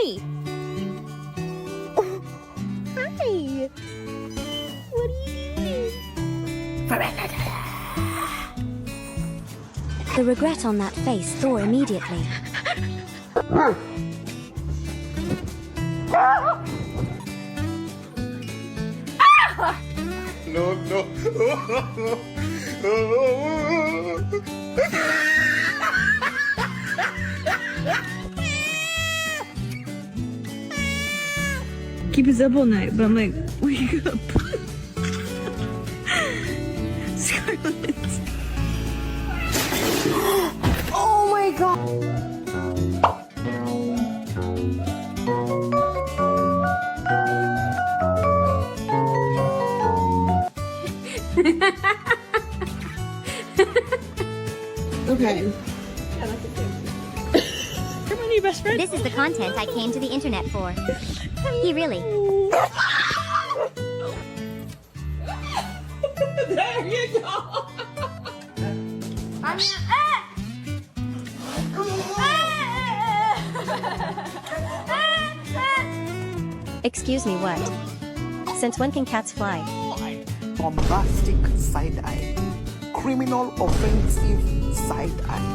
Hi! Hi! What are you doing? The regret on that face thaw immediately. No, no. Keep us up all night, but I'm like, wake up. Scarlet. Oh my god! Okay. Come on, you best friend. This is the content I came to the internet for. He really. There you go. Excuse me, what? Since when can cats fly? Bombastic side eye, criminal offensive side eye.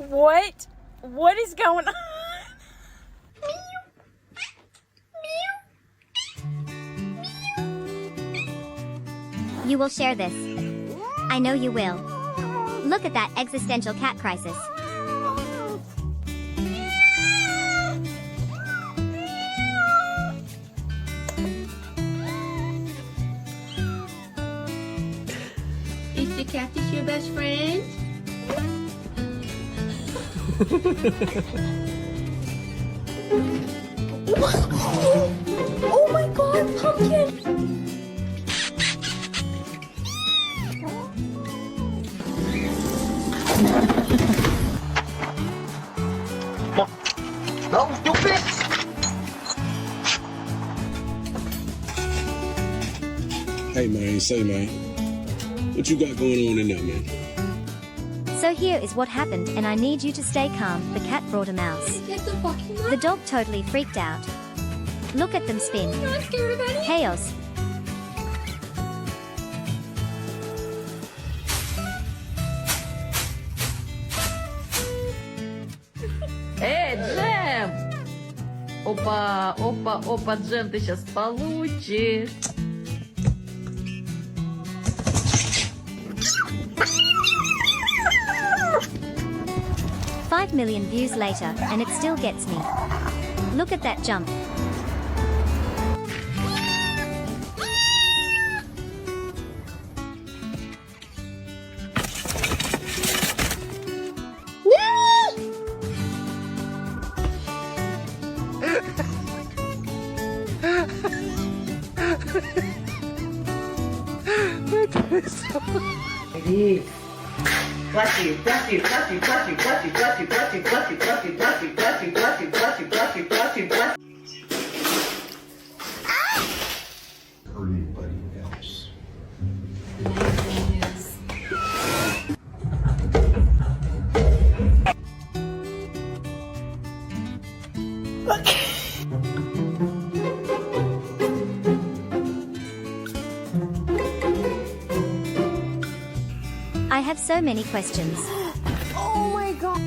What? What is going on? You will share this. I know you will. Look at that existential cat crisis. Is the catfish your best friend? Oh my god, pumpkin! No, you bitch! Hey man, say man, what you got going on in there, man? So here is what happened, and I need you to stay calm. The cat brought a mouse. Get the fucking The dog totally freaked out. Look at them spin. I'm not scared of any. Chaos. Джем! Опа, опа, опа, Джем, ты сейчас получишь. Five million views later, and it still gets me. Look at that jump. Anybody else? I have so many questions. Oh my god!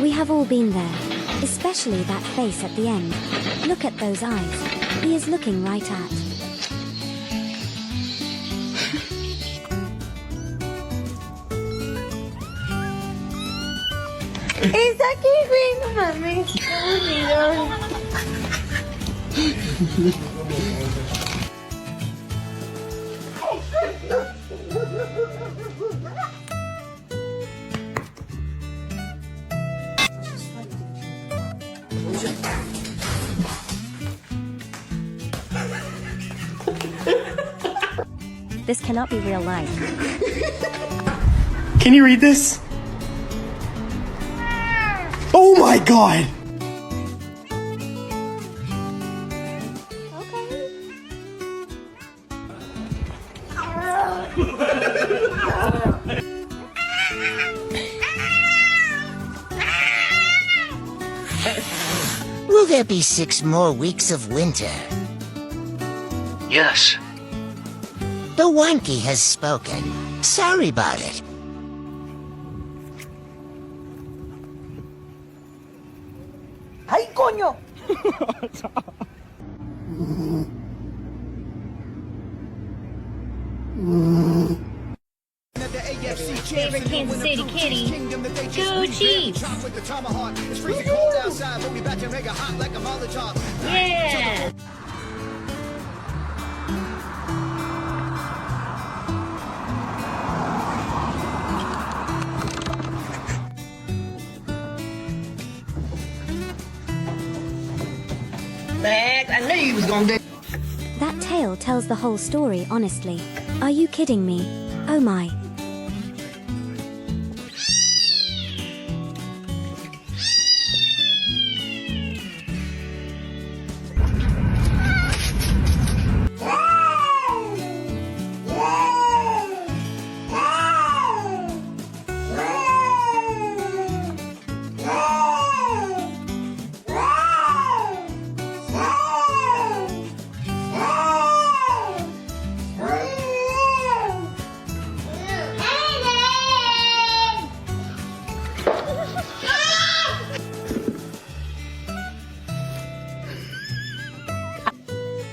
We have all been there, especially that face at the end. Look at those eyes. He is looking right at. Está aquí riendo, mami. Qué bonito. This cannot be real life. Can you read this? Oh my god! Will there be 6 more weeks of winter? Yes. The Wanky has spoken. Sorry about it. ¡Ay, coño! Favorite Kansas City kitty. Go Chiefs! Yeah! Max, I knew you was gonna do. That tale tells the whole story, honestly. Are you kidding me? Oh my.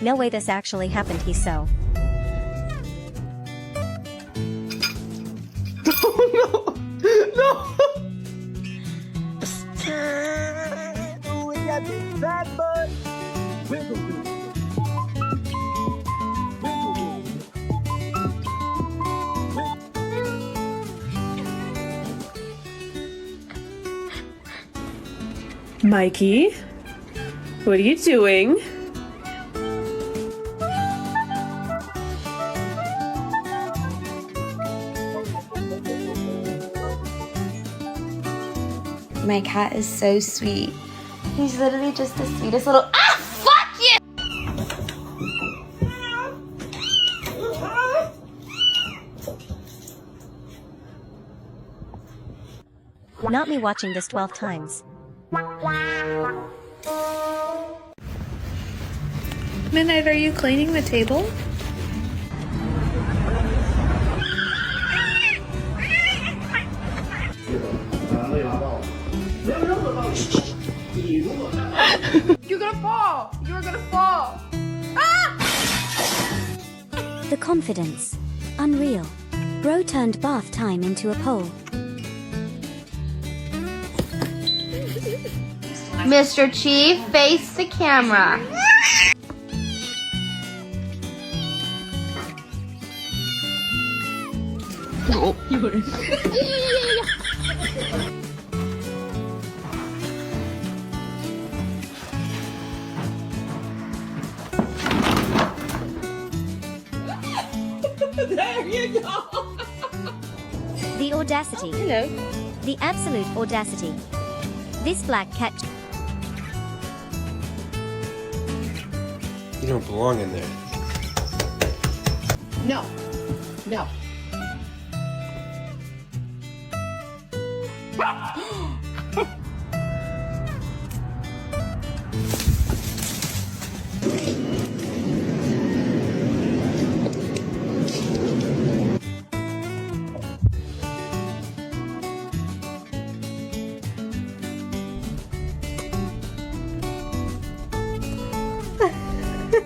No way this actually happened, he's so. We got this bad bud. Mikey, what are you doing? My cat is so sweet. He's literally just the sweetest little. Ah, fuck you! Not me watching this 12 times. Midnight, are you cleaning the table? You're gonna fall! You're gonna fall! Ah! The confidence. Unreal. Bro turned bath time into a pole. Mr. Chief, face the camera. There you go. The audacity. Hello. The absolute audacity. This black cat. You don't belong in there. No. No.